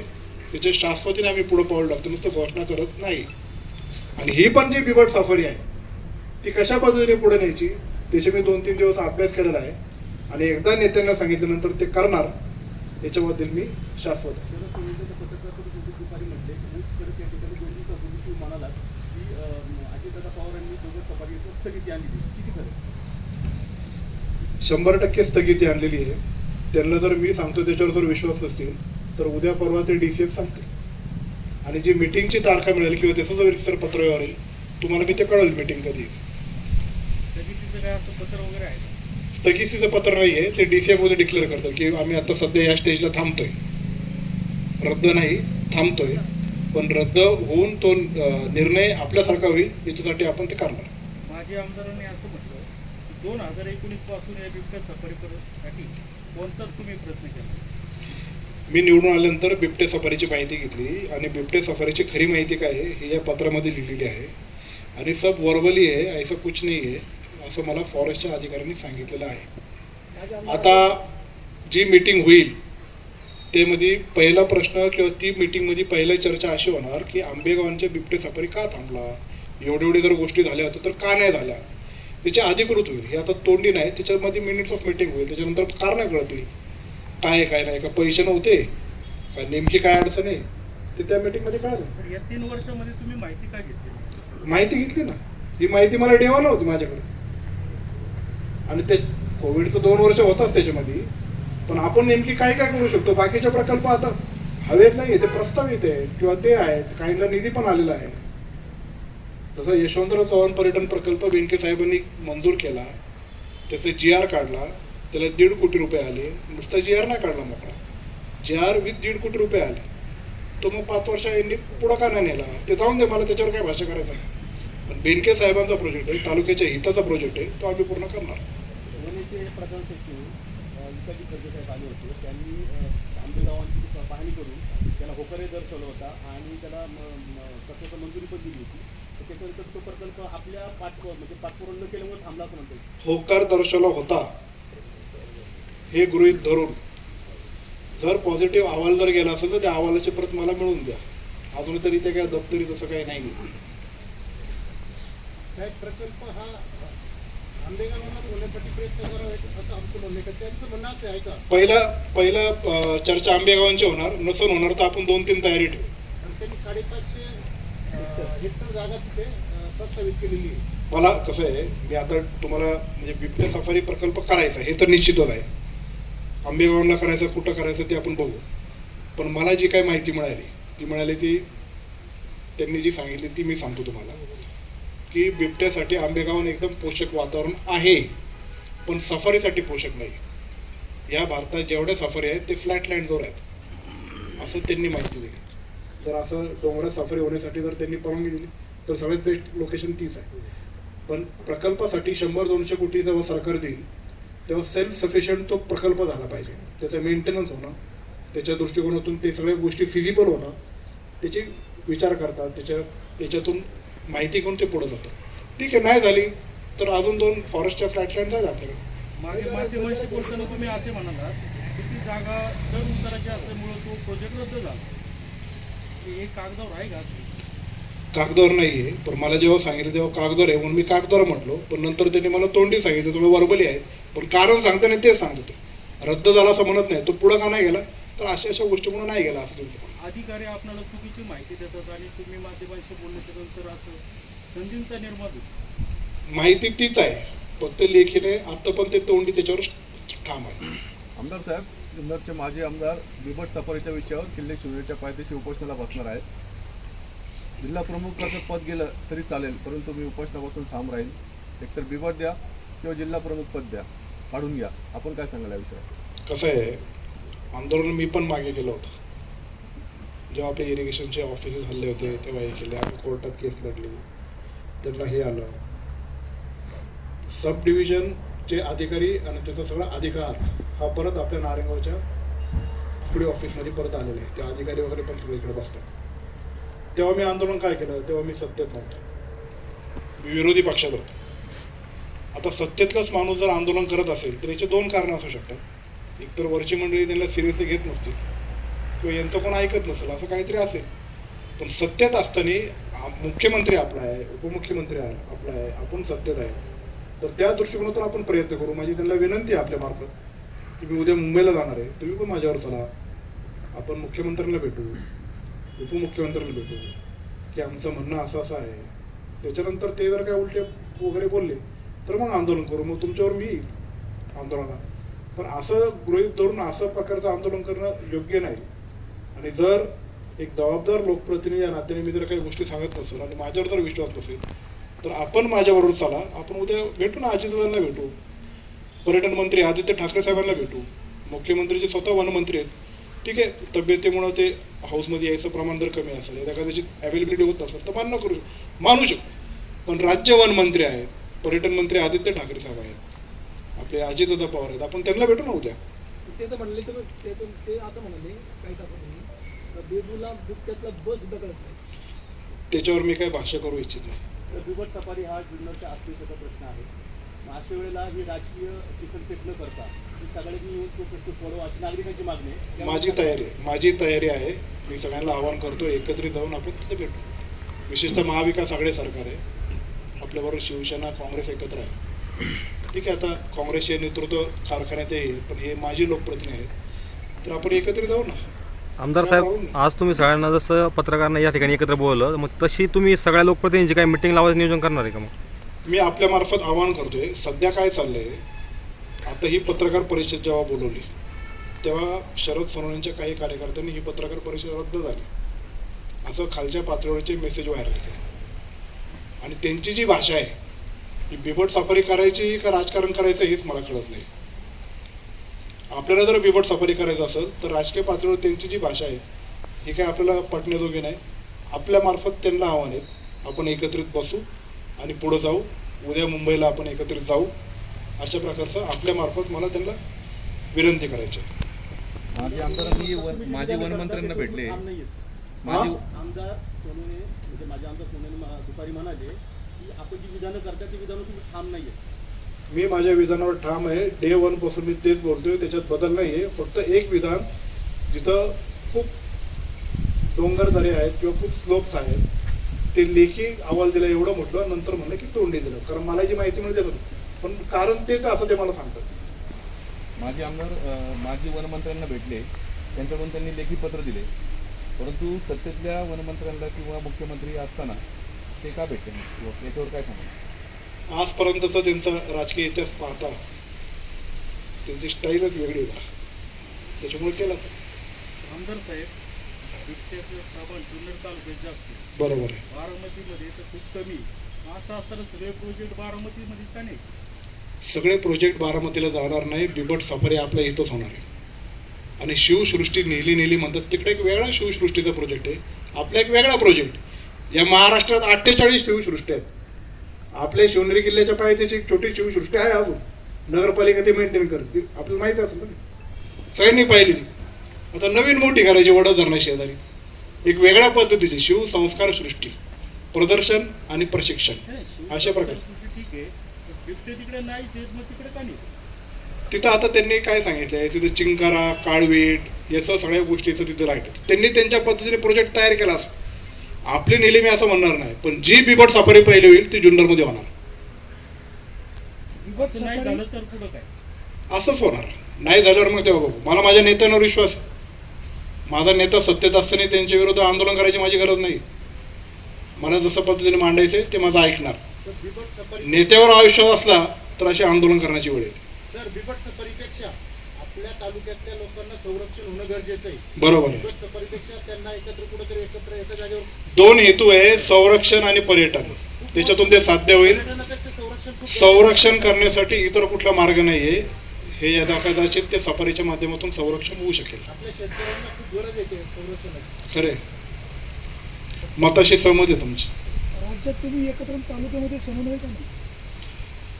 त्याच्या शाश्वतीने आम्ही पुढं पाऊल टाकतो, नुसतं घोषणा करत नाही. आणि ही पण जी बिबट सफारी आहे ती कशा पद्धतीने पुढे न्यायची त्याचे मी 2-3 दिवस अभ्यास केलेला आहे आणि एकदा नेत्यांना सांगितल्यानंतर ते करणार याच्याबद्दल मी शाश्वत आहे. शंभर टक्के स्थगिती आणलेली आहे. त्यांना जर मी सांगतो त्याच्यावर जर विश्वास नसतील तर उद्या परवा ते DCF सांगतील आणि जी मिटिंगची तारखा मिळेल किंवा त्याचं जर विस्तार पत्र व्यवहार येईल तुम्हाला मी ते कळेल मिटिंग कधी. स्थगितीचं पत्र नाही आहे ते DCF मध्ये डिक्लेअर करतात की आम्ही आता सध्या या स्टेजला थांबतोय, रद्द नाही थांबतोय, पण रद्द होऊन तो निर्णय आपल्यासारखा होईल याच्यासाठी आपण ते करणार. माझे आमदारांनी असं म्हटलं 2019 पासून या बिबट्या सफारीसाठी कोणताच तुम्ही प्रयत्न केला? मी निवडून आल्यानंतर बिबटे सफारीची माहिती घेतली आणि बिबटे सफारीची खरी माहिती काय आहे हे या पत्रामध्ये लिहिलेली आहे आणि सब वर्बली आहे, ऐसा कुछ नाही आहे असं मला फॉरेस्टच्या अधिकाऱ्यांनी सांगितलेलं आहे. आता जी मीटिंग होईल त्यामध्ये पहिला प्रश्न किंवा ती मीटिंगमध्ये पहिली चर्चा अशी होणार की आंबेगावांच्या बिबटे सफारी का थांबला, एवढे जर गोष्टी झाल्या होत्या तर का नाही झाल्या, त्याच्या अधिकृत होईल. हे आता तोंडी नाही, त्याच्यामध्ये मिनिट्स ऑफ मीटिंग होईल, त्याच्यानंतर कारणं कळतील काय काय नाही, का पैसे नव्हते का नेमकी काय अडचण आहे ते त्या मीटिंगमध्ये कळलं. या 3 वर्षामध्ये तुम्ही माहिती काय घेतली? माहिती घेतली ना, ही माहिती मला डेवा नव्हती माझ्याकडे. आणि ते कोविडचं 2 वर्ष होताच त्याच्यामध्ये, पण आपण नेमकी काय काय करू शकतो. बाकीचे प्रकल्प आता हवेत नाही, ते प्रस्तावित आहेत किंवा ते आहेत, काहींना निधी पण आलेला आहे. जसं यशवंतराव चव्हाण पर्यटन प्रकल्प बेनके साहेबांनी मंजूर केला, त्याचे GR काढला, त्याला 1.5 कोटी रुपये आले. नुसता GR नाही काढला मोकळा, GR विथ 1.5 कोटी रुपये आले. तो मग 5 वर्ष यांनी पुढं का नाही नेला ते जाऊन दे, मला त्याच्यावर काय भाषा करायचं आहे. पण बेनके साहेबांचा प्रोजेक्ट आहे, तालुक्याच्या हिताचा प्रोजेक्ट आहे, तो आम्ही पूर्ण करणार. प्रधान सचिव विकाजी खर्गे साहेब आले होते, त्यांनी आंबेगावांची पाहणी करून त्याला होकारे दर्शवला होता आणि त्याला प्रकल्प मंजुरी पण दिली होती. त्याच्यानंतर तो प्रकल्प आपल्या पाठपुरावा न केल्यामुळे थांबला असं म्हणतो. होकार दर्शवला होता हे गृहीत धरून जर पॉझिटिव्ह अहवाल जर गेला असेल तर त्या अहवालाची प्रत मला मिळून द्या. अजून तरी ते काय दप्तरी तसं काही नाही. प्रकल्प हा आंबेगावांना होण्यासाठी प्रयत्न करावे असं आमचं म्हणणं आहे. त्यांचं म्हणणं असं आहे का पहिला चर्चा आंबेगावांची होणार नसून होणार तर आपण 2-3 तयारी ठेवू. त्यांनी 550 हेक्टर जागा तिथे प्रस्तावित केलेली आहे. मला कसं आहे, मी आता तुम्हाला म्हणजे बिबट्या सफारी प्रकल्प करायचा हे तर निश्चितच आहे. आंबेगावांना करायचं कुठं करायचं ते आपण बघू. पण मला जी काही माहिती मिळाली ती त्यांनी जी सांगितली ती मी सांगतो तुम्हाला की बिबट्यासाठी आंबेगावान एकदम पोषक वातावरण आहे, पण सफारीसाठी पोषक नाही. या भारतात जेवढ्या सफारी आहेत ते फ्लॅट लँडवर आहेत असं त्यांनी माहिती दिली. जर असं डोंगरात सफारी होण्यासाठी जर त्यांनी परवानगी दिली तर सगळ्यात बेस्ट लोकेशन तीच आहे. पण प्रकल्पासाठी 100-200 कोटी जेव्हा सरकार देईल तेव्हा सेल्फ सफिशियंट तो प्रकल्प झाला पाहिजे. त्याचं मेंटेनन्स होणं, त्याच्या दृष्टिकोनातून ते सगळ्या गोष्टी फिजिबल होणं, त्याची विचार करतात, त्याच्यातून माहिती घेऊन ते पुढं जातं. ठीक आहे, नाही झाली तर अजून 2 फॉरेस्टच्या फ्लॅटलँड आहेत आपल्याकडे. मागे माध्यमांशी बोलताना तुम्ही असे म्हणालात की ती जागा जर उताराची असल्यामुळं तो प्रोजेक्ट रद्द झाला. हे कागदावर आहे का असं? कागदावर नाही आहे, पण मला जेव्हा सांगितलं तेव्हा कागदावर आहे म्हणून मी कागदावर म्हटलो, पण नंतर त्यांनी मला तोंडी सांगितलं थोडं वर्बली आहे, पण कारण सांगताना तेच सांगत होते रद्द झाला असं म्हणत नाही. तो पुढं का नाही गेला तर अशा गोष्टी म्हणून नाही गेला असं त्यांचं म्हणणं. अधिकारी आपल्याला चुकीची माहिती देतात आणि तुम्ही माध्यमांशी बोलल्याच्या नंतर असं संदिग्धता निर्माण होती. माहिती तीच आहे, फक्त लेखीने आता पण ते तोंडी त्याच्यावर ठाम आहे. आमदार साहेब, जुन्नरचे माजी आमदार बिबट सफारीच्या विषयावर किल्ले शिवनेरीच्या पायथ्याशी उपोषणाला बसणार आहेत. जिल्हा प्रमुखाचं पद गेलं तरी चालेल, परंतु मी उपोषणापासून ठाम राहील. एकतर बिबट द्या किंवा जिल्हा प्रमुख पद द्या, काढून घ्या. आपण काय सांगाल या विषयावर? कसं आहे, आंदोलन मी पण मागे केलं होतं. जेव्हा आपले इरिगेशनचे ऑफिसेस हल्ले होते तेव्हा हे केले, आम्ही कोर्टात केस लढली, त्यांना हे आलं. सब डिव्हिजनचे अधिकारी आणि त्याचा सगळा अधिकार हा परत आपल्या नारायणगावच्या पुढे ऑफिसमध्ये परत आलेले आहे. ते अधिकारी वगैरे पण सगळीकडे बसतात. तेव्हा मी आंदोलन काय केलं, तेव्हा मी सत्तेत नव्हतो, मी विरोधी पक्षात होतो. आता सत्तेतलाच माणूस जर आंदोलन करत असेल तर याचे दोन कारणं असू शकतात. एकतर वरची मंडळी त्यांना सिरियसली घेत नसतील किंवा यांचं कोण ऐकत नसेल, असं काहीतरी असेल. पण सत्तेत असताना मुख्यमंत्री आपला आहे, उपमुख्यमंत्री आपला आहे, आपण सत्तेत आहे, तर त्या दृष्टिकोनातून आपण प्रयत्न करू. माझी त्यांना विनंती आहे आपल्या मार्फत की मी उद्या मुंबईला जाणार आहे, तुम्ही पण माझ्यावर चला, आपण मुख्यमंत्र्यांना भेटू, उपमुख्यमंत्र्यांना भेटू की आमचं म्हणणं असं असं आहे. त्याच्यानंतर ते जर काय उलटे वगैरे बोलले तर मग आंदोलन करू, मग तुमच्यावर मी येईल आंदोलनाला. पण असं गृहीत धरून असं प्रकारचं आंदोलन करणं योग्य नाही. आणि जर एक जबाबदार लोकप्रतिनिधी या नात्याने मी जर काही गोष्टी सांगत नसेल आणि माझ्यावर जर विश्वास नसेल तर आपण माझ्याबरोबर चला, आपण उद्या भेटू ना, अजितदादांना भेटू, पर्यटन मंत्री आदित्य ठाकरे साहेबांना भेटू, मुख्यमंत्रीचे स्वतः वनमंत्री आहेत. ठीक आहे, तब्येतीमुळं ते हाऊसमध्ये यायचं प्रमाण जर कमी असेल, एखाद्या त्याची अवेलेबिलिटी होत नसेल तर मानू शकतो. पण राज्य वनमंत्री आहेत, पर्यटन मंत्री आदित्य ठाकरे साहेब आहेत, आपले अजितदादा पवार आहेत, आपण त्यांना भेटू ना उद्या. ते तर म्हणले तर ते असं म्हणाले काही तासापूर्वी बेबूला बिबट्यातला बस सुद्धा कळत नाही. त्याच्यावर मी काही भाष्य करू इच्छित नाही. तर बिबट सफारी हा जुन्नरच्या अस्तित्वाचा प्रश्न आहे. मग अशा वेळेला ही राजकीय चिकनपेट न करता ही सगळ्यांनी येऊन तो प्रश्न सोडवा अशी नागरिकांची मागणी आहे. माझी तयारी आहे. मी सगळ्यांना आवाहन करतो, एकत्रित जाऊन आपण तिथे भेटू. विशेषतः महाविकास आघाडी सरकार आहे, आपल्याबरोबर शिवसेना काँग्रेस एकत्र आहे. ठीक आहे, आता काँग्रेसचे नेतृत्व कारखान्यात येईल, पण हे माझी लोकप्रतिनिधी आहेत, तर आपण एकत्रित जाऊ ना. आमदार साहेब, आज तुम्ही सगळ्यांना जसं पत्रकारांना या ठिकाणी एकत्र बोललं, मग तशी तुम्ही सगळ्या लोकप्रतिनिधींची काही मिटिंग लावायचं नियोजन करणार आहे का? मग मी आपल्या मार्फत आवाहन करतोय. सध्या काय चाललंय, आता ही पत्रकार परिषद जेव्हा बोलवली तेव्हा शरद सोनवणेंच्या काही कार्यकर्त्यांनी ही पत्रकार परिषद रद्द झाली असं खालच्या पातळीवरचे मेसेज व्हायरल केले. आणि त्यांची जी भाषा आहे ही बिबट सफारी करायची का राजकारण करायचं हेच मला कळत नाही. आपल्याला जर बिबट सफारी करायचं असेल तर राजकीय पातळीवर त्यांची जी भाषा आहे ही काय आपल्याला पटण्याजोगी नाही. आपल्या मार्फत त्यांना आव्हान आहे, आपण एकत्रित बसू आणि पुढं जाऊ, उद्या मुंबईला आपण एकत्रित जाऊ, अशा प्रकारचं आपल्या मार्फत मला त्यांना विनंती करायची आहे. माजी आमदारांनी माजी वनमंत्र्यांना भेटले. माजी आमदार सोनवणे म्हणजे माझे आमदार सोनवणे दुपारी म्हणाले की आपण जी विधानं करतात ती विधानं तुम्ही ठाम नाही आहे. मी माझ्या विधानावर ठाम आहे. डे 1 पासून मी तेच बोलतोय, त्याच्यात बदल नाही आहे. फक्त एक विधान जिथं खूप डोंगरदरे आहेत किंवा खूप स्लोप्स आहेत ते लेखी अहवाल दिला एवढं म्हटलं, नंतर म्हणलं की तोंडी दिलं, कारण मला जी माहिती मिळते पण कारण तेच असं ते मला सांगतात. माजी आमदार माजी वनमंत्र्यांना भेटले, त्यांच्याकडून त्यांनी लेखी पत्र दिले, परंतु सत्तेतल्या वनमंत्र्यांना किंवा मुख्यमंत्री असताना ते का भेटले नाही, याच्यावर काय सांगा? आजपर्यंतचा त्यांचा राजकीय इतिहास पाहता त्यांची स्टाईलच वेगळी आहे, त्याच्यामुळे केलाच. आमदार साहेब, बिबट्याचं प्रमाण जुन्नर तालुक्यात जास्त आहे. बरोबर आहे. बारामतीमध्ये तर खूप कमी. असं असताना सगळे प्रोजेक्ट बारामतीमध्ये का नाही? सगळे प्रोजेक्ट बारामतीला जाणार नाही. बिबट सफारी आपल्या इथंच होणार आहे. आणि शिवसृष्टी नेली म्हणतात, तिकडे एक वेगळा शिवसृष्टीचा प्रोजेक्ट आहे, आपला एक वेगळा प्रोजेक्ट. या महाराष्ट्रात 48 शिवसृष्टी आहेत. आपल्या शिवनेरी किल्ल्याच्या पायथ्याची एक छोटी शिवसृष्टी आहे, अजून नगरपालिका ते मेंटेन करते, आपल्याला माहिती असेल ना, सगळ्यांनी पाहिलेली. आता नवीन मोठी करायची वडा धरणा शेजारी, एक वेगळ्या पद्धतीची शिवसंस्कार सृष्टी, प्रदर्शन आणि प्रशिक्षण, अशा प्रकारे. ठीक आहे, बिबटे तिकडे नाहीच आहेत, मग तिकडे का नाही? तिथं आता त्यांनी काय सांगितलं आहे, तिथं चिंकारा, काळवीट याचं सगळ्या गोष्टीचं तिथं राहिलं. त्यांनी त्यांच्या पद्धतीने प्रोजेक्ट तयार केला असं आपली नेली मी असं म्हणणार नाही, पण जी बिबट सफारी पहिली होईल ती जुन्नरमध्ये होणार. बिबट नाही सफारी झालं तर पुढं काय? असंच होणार. नाही झाल्यावर मग तेव्हा बघू. मला माझ्या नेत्यांवर विश्वास आहे. माझा नेता सत्तेत असताना त्यांच्या विरोधात आंदोलन करायची माझी गरज नाही. मला जसं पद्धतीने मांडायचं आहे ते माझं ऐकणार. सर बिबट सफारी नेत्यावर आयुष्यात असला तर असे आंदोलन करण्याची वेळ येते. सर बिबट सफारीपेक्षा आपल्या तालुक्यातल्या लोकांना संरक्षण होणं गरजेचं आहे. बरोबर आहे. बिबट सफारीपेक्षा त्यांना कुठेतरी एकत्र एका जागेवर दोन हेतू आहे, संरक्षण आणि पर्यटन. त्याच्यातून ते साध्य होईल. पर्यटनापेक्षा संरक्षण खूप संरक्षण करण्यासाठी इतर कुठला मार्ग नाही आहे. हे यदा कदाचित ते सफारीच्या माध्यमातून संरक्षण होऊ शकेल. आपल्या शेतकऱ्यांना खूप गरज आहे संरक्षणाची. खरे मताशी सहमत आहे तुमची. राज्यात तुम्ही एकत्र तालुक्यामध्ये समन्वय का नाही?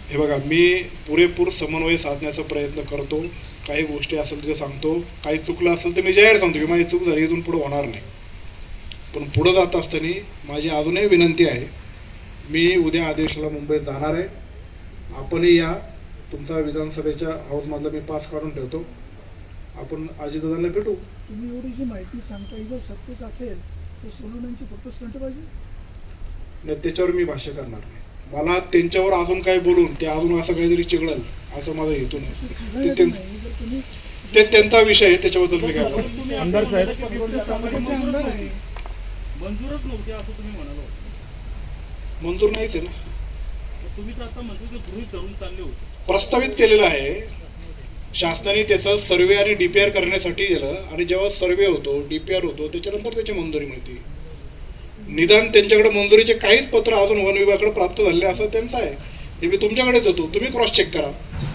हे बघा, मी पुरेपूर समन्वय साधण्याचा प्रयत्न करतो. काही गोष्टी असेल तर सांगतो, काही चुकलं असेल तर मी जाहीर सांगतो की माझी चूक झाली, इथून पुढे होणार नाही. पण पुढं जात असताना माझी अजूनही विनंती आहे, मी उद्या आदेशला मुंबईत जाणार आहे. आपणही या. तुमचा विधानसभेच्या हाऊसमधला मी पास काढून ठेवतो. आपण अजितदादांना भेटू. तुम्ही एवढी जी माहिती सांगता ही जर सत्यच असेल तर सोनवण्यांची फक्त स्टंट पाहिजे. नाही, त्याच्यावर मी भाष्य करणार नाही. मला त्यांच्यावर अजून काय बोलून ते अजून असं काहीतरी चिघळल असं माझा हेतू नाही. ते त्यांचं- नाही जर तुम्ही ते त्यांचा विषय आहे, त्याच्याबद्दल मी काय बोलू. आमदार साहेब तालुक्याचे आमदार आहे. मंजूरच नव्हते असं तुम्ही म्हणालो. मंजूर नाहीच आहे ना. तुम्ही तर आता मंजूर गृहीत धरून चालले होते. प्रस्तावित केलेलं आहे शासनाने. त्याचं सर्वे आणि DPR करण्यासाठी दिलं आणि जेव्हा सर्वे होतो, DPR होतो, त्याच्यानंतर त्याची मंजुरी मिळते. निदान त्यांच्याकडे मंजुरीचे काहीच पत्र अजून वन विभागाकडे प्राप्त झाले असं त्यांचं आहे. हे मी तुमच्याकडेच होतो, तुम्ही क्रॉस चेक करा.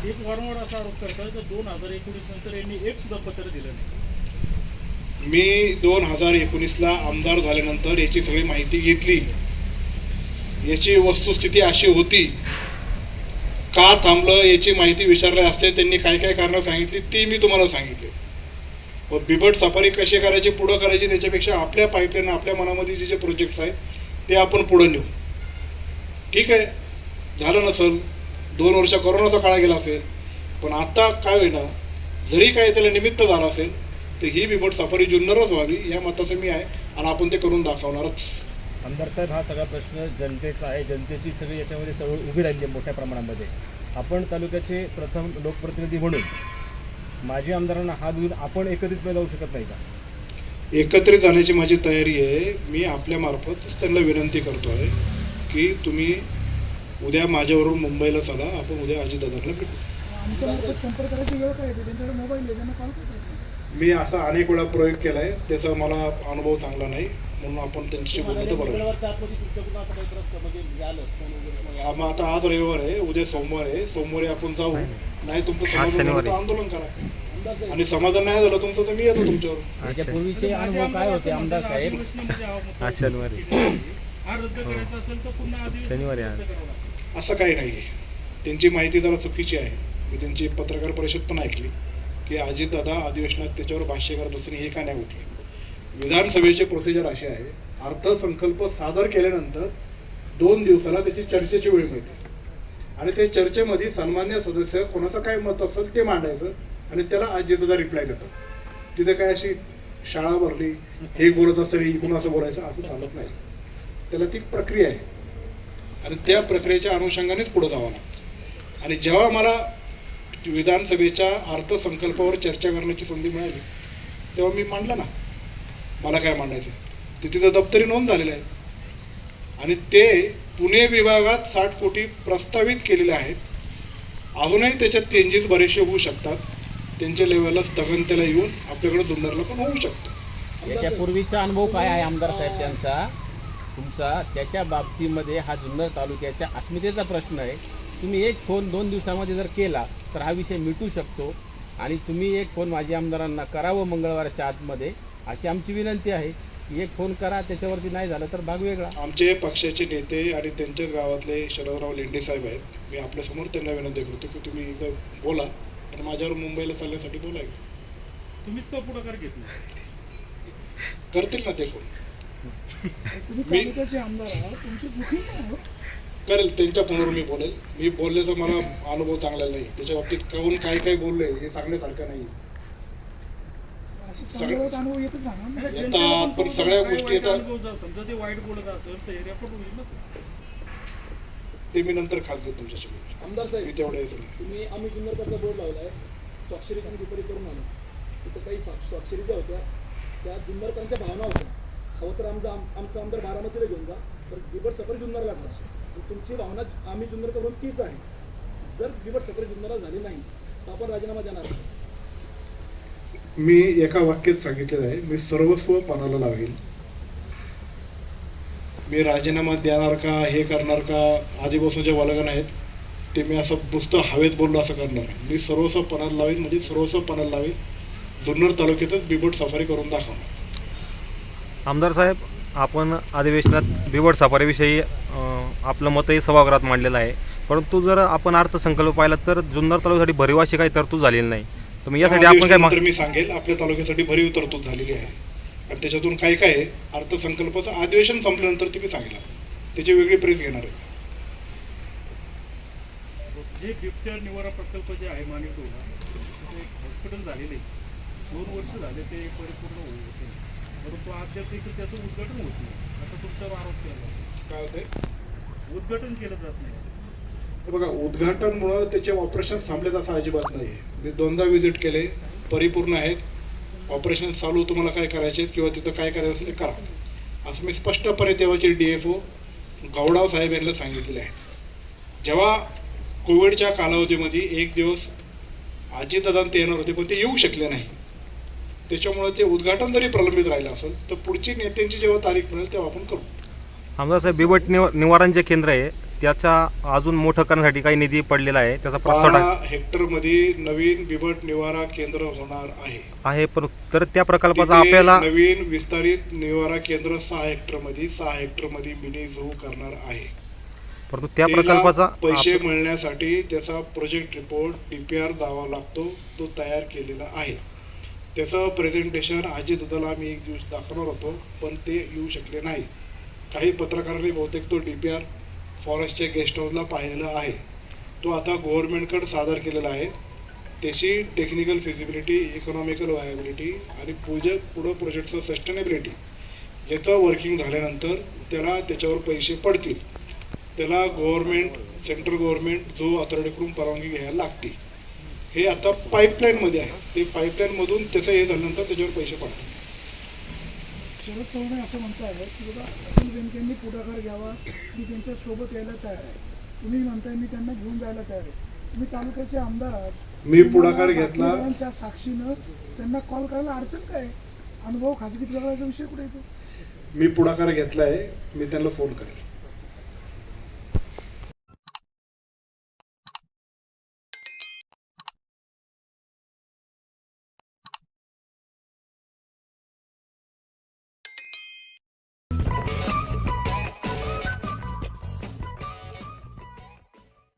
एक वारंवार असा आरोप करतात की 2019 नंतर यांनी एक सुद्धा पत्र दिलं नाही. मी 2019ला आमदार झाल्यानंतर याची सगळी माहिती घेतली. याची वस्तुस्थिती अशी होती, का थांबलं याची माहिती विचारली असते त्यांनी काय काय कारणं सांगितली ती मी तुम्हाला सांगितली. व बिबट सफारी कशी करायची, पुढं करायची, त्याच्यापेक्षा आपल्या पाईपलाईन, आपल्या मनामध्ये जे प्रोजेक्ट्स आहेत ते आपण पुढं नेऊ. ठीक आहे, झालं नसेल, 2 वर्ष कोरोनाचा काळ गेला असेल, पण आता काय होईना, जरी काय त्याला निमित्त झालं असेल तर ही बिबट सफारी जुन्नरच व्हावी या मताचं मी आहे आणि आपण ते करून दाखवणारच. आमदार साहेब, हा सगळा प्रश्न जनतेचा आहे. जनतेची सगळी याच्यामध्ये चळवळ उभी राहिली आहे मोठ्या प्रमाणामध्ये. आपण तालुक्याचे प्रथम लोकप्रतिनिधी म्हणून माजी आमदारांना हात घेऊन आपण एकत्रितपणे जाऊ शकत नाही का? एकत्रित जाण्याची माझी तयारी आहे. मी आपल्यामार्फतच त्यांना विनंती करतो आहे की तुम्ही उद्या माझ्यावरून मुंबईला चला, आपण उद्या अजितदादांना भेटू. आमच्या मार्फत संपर्क करायची वेळ काय येते? त्यांच्याकडे मोबाईल आहे, त्यांना कॉल करतो. मी असा अनेक वेळा प्रयोग केला आहे, त्याचा मला अनुभव चांगला नाही, म्हणून आपण त्यांच्याशी बोललं तर बरोबर. मंगळवारच्या आतमध्ये तुमच्याकडून असं काही प्रश्न म्हणजे झालं फोन वगैरे मग आता आज रविवार आहे, उद्या सोमवार आहे, सोमवारी आपण जाऊ. नाही तुमचं समाधान झालं तर आंदोलन करा, आणि समाधान नाही झालं तुमचं तर मी येतो तुमच्यावर. याच्यापूर्वीचे अनुभव काय होते आमदार साहेब? आज शनिवारी हा रद्द करायचा असेल तर पुन्हा आधी शनिवारी रद्द करावं लागतं. असं काही नाही आहे. त्यांची माहिती जरा चुकीची आहे. मी त्यांची पत्रकार परिषद पण ऐकली की अजितदादा अधिवेशनात त्याच्यावर भाष्य करत असताना हे का नाही उठले. विधानसभेची प्रोसिजर अशी आहे, अर्थसंकल्प सादर केल्यानंतर 2 दिवसाला त्याची चर्चेची वेळ मिळते आणि त्या चर्चेमध्ये सन्मान्य सदस्य कोणाचं काय मत असेल ते मांडायचं आणि त्याला अजितदादा रिप्लाय देतात. तिथे काय अशी शाळा भरली, हे बोलत असताना इकडून असं बोलायचं असं चालत नाही. त्याला ती प्रक्रिया आहे आणि त्या प्रक्रियेच्या अनुषंगानेच पुढे जावं लागतं. आणि जेव्हा मला विधानसभेच्या अर्थसंकल्पावर चर्चा करण्याची संधी मिळाली तेव्हा मी मांडलं ना मला काय मांडायचं ते. तिथं दप्तरी नोंद झालेलं आहे आणि ते पुणे विभागात 60 कोटी प्रस्तावित केलेले आहेत. अजूनही त्याच्यात चेंजेस बरेचसे होऊ शकतात. त्यांच्या लेवलला स्थगनतेला येऊन आपल्याकडे जुन्नरला पण होऊ शकतं. याच्यापूर्वीचा अनुभव काय आहे आमदार साहेब त्यांचा, तुमचा? त्याच्या बाबतीमध्ये हा जुन्नर तालुक्याच्या अस्मितेचा प्रश्न आहे. तुम्ही एक फोन 2 दिवसामध्ये जर केला तर हा विषय मिटू शकतो आणि तुम्ही एक फोन माजी आमदारांना करावं मंगळवारच्या आतमध्ये, अशी आमची विनंती आहे. एक फोन करा, त्याच्यावरती नाही झालं तर भाग वेगळा. आमचे पक्षाचे नेते आणि त्यांच्याच गावातले शरदराव लेंडे साहेब आहेत, मी आपल्यासमोर त्यांना विनंती करतो की तुम्ही एकदा बोला आणि माझ्यावर मुंबईला चालण्यासाठी बोलाय. तुम्हीच तो पुढाकार घेतला. करतील ना ते फोन. तुम्ही तालुक्याचे आमदार आहात, तुमची चुकी नाही. करेल, त्यांच्या फोनवर मी बोलेल. मी बोलल्याचा मला अनुभव चांगला नाही. त्याच्या बाबतीत काहून काय काय बोलले हे सांगण्यासारखं नाही. असे चांगले वाईट अनुभव येतच राहणार ना. येतात, पण सगळ्या गोष्टी येतात समजा ते वाईट बोलत असेल तर हे रेकॉर्ड होईल ना. ते मी नंतर खास घेतो तुमच्याशी बोलतो. आमदार साहेब, मी तेवढं यायचं नाही. तुम्ही आम्ही जुन्नरकडचा बोर्ड लावलाय, स्वाक्षरी आणि दुपारी करून आलो. तिथं काही स्वाक्षरी ज्या होत्या त्या जुन्नरकरांच्या भावना होत्या. हवं तर आमचा आमदार बारामतीला घेऊन जा, तर बिबट सफर जुन्नरला करा. तुमची भावना आम्ही जुन्नरकडून तीच आहे. जर बिबट सफर जुन्नरला झाली नाही तर आपण राजीनामा देणार. मी एका वाक्यात सांगितलेलं आहे, मी सर्वस्व पणाला लावेल. मी राजीनामा देणार का, हे करणार का, आधीपासून जे वल्गन आहेत ते मी असं नुसतं हवेत बोललो असं करणार आहे. मी सर्वस्व पणाला लावेल, म्हणजे सर्वस्व पणाला लावेल. जुन्नर तालुक्यातच बिबट सफारी करून दाखवणार. आमदार साहेब, आपण अधिवेशनात बिबट सफारीविषयी आपलं मतही सभागृहात मांडलेलं आहे, परंतु जर आपण अर्थसंकल्प पाहिला तर जुन्नर तालुक्यासाठी भरीव अशी काही तरतूद झालेली नाही. तर मग यासाठी आपण काय तर मी सांगेल, आपल्या तालुक्यासाठी भरीव तरतूद झालेली आहे आणि त्याच्यातून काय काय आहे अर्थसंकल्पाचं अधिवेशन संपल्यानंतर तुम्ही सांगेल, त्याची वेगळी प्रेस घेणार आहे. जे बिबट्या निवारा प्रकल्प जे आहे माणिकटोला, ते हॉस्पिटल झालेले 2 वर्ष झाले ते परिपूर्ण होते, परंतु अद्याप त्याचं उद्घाटन होत नाही असं तुमच्यावर आरोप केला. काय होते, उद्घाटन केलं जात नाही. बघा, उद्घाटनमुळं त्याचे ऑपरेशन थांबलेत असं अजिबात नाही आहे. मी 2दा व्हिजिट केले, परिपूर्ण आहेत. ऑपरेशन चालू, तुम्हाला काय करायचे किंवा तिथं काय करायचं असेल ते करा, असं मी स्पष्टपणे तेव्हाचे DFO गौडाव साहेब यांना सांगितलेले आहे. जेव्हा कोविडच्या कालावधीमध्ये एक दिवस अजितदादा ते येणार होते, पण ते येऊ शकले नाही. त्याच्यामुळे ते उद्घाटन जरी प्रलंबित राहिलं असेल तर पुढची नेत्यांची जेव्हा तारीख मिळेल तेव्हा आपण करू. आमदार साहेब, बिबट निवारण जे केंद्र आहे त्याचा अजून मोठं करण्यासाठी काही निधी पडलेला आहे, त्याचा प्रस्ताव 12 हेक्टरमध्ये नवीन बिबट निवारा केंद्र होणार आहे. पण तर त्या प्रकल्पाचा तिथे आपल्याला नवीन विस्तारित निवारा केंद्र 6 हेक्टरमध्ये मिनी झू करणार आहे. परंतु त्या त्याला प्रकल्पाचा पैसे मिळण्यासाठी त्याचा प्रोजेक्ट रिपोर्ट DPR द्यावा लागतो, तो तयार केलेला आहे. त्याचं प्रेझेंटेशन अजितदादाला आम्ही एक दिवस दाखवणार होतो, पण ते येऊ शकले नाही. काही पत्रकारांनी बहुतेक तो DPR फॉरेस्टच्या गेस्ट हाऊसला पाहिलेला आहे. तो आता गव्हर्नमेंटकडे सादर केलेला आहे. त्याची टेक्निकल फिजिबिलिटी, इकॉनॉमिकल व्हायबिलिटी आणि पुढं प्रोजेक्टचं सस्टेनेबिलिटी याचं वर्किंग झाल्यानंतर त्याला त्याच्यावर पैसे पडतील. त्याला सेंट्रल गव्हर्नमेंट झू अथॉरिटीकडून परवानगी घ्यायला लागते. हे आता पाईपलाईनमध्ये आहे. ते पाईपलाईनमधून त्याचं हे झाल्यानंतर त्याच्यावर पैसे पडतात. शरद चव्हाण असं म्हणताय की बाबा अतुल बेनकेंनी पुढाकार घ्यावा, मी त्यांच्या सोबत यायला तयार आहे. तुम्ही म्हणताय मी त्यांना घेऊन जायला तयार आहे. तुम्ही तालुक्याचे आमदार आहात, मी पुढाकार घेतला, बातमीदारांच्या साक्षीनं त्यांना कॉल करायला अडचण काय? अनुभव खाजगीत वगळायचा विषय कुठे येतो? मी पुढाकार घेतला आहे, मी त्यांना फोन करेल.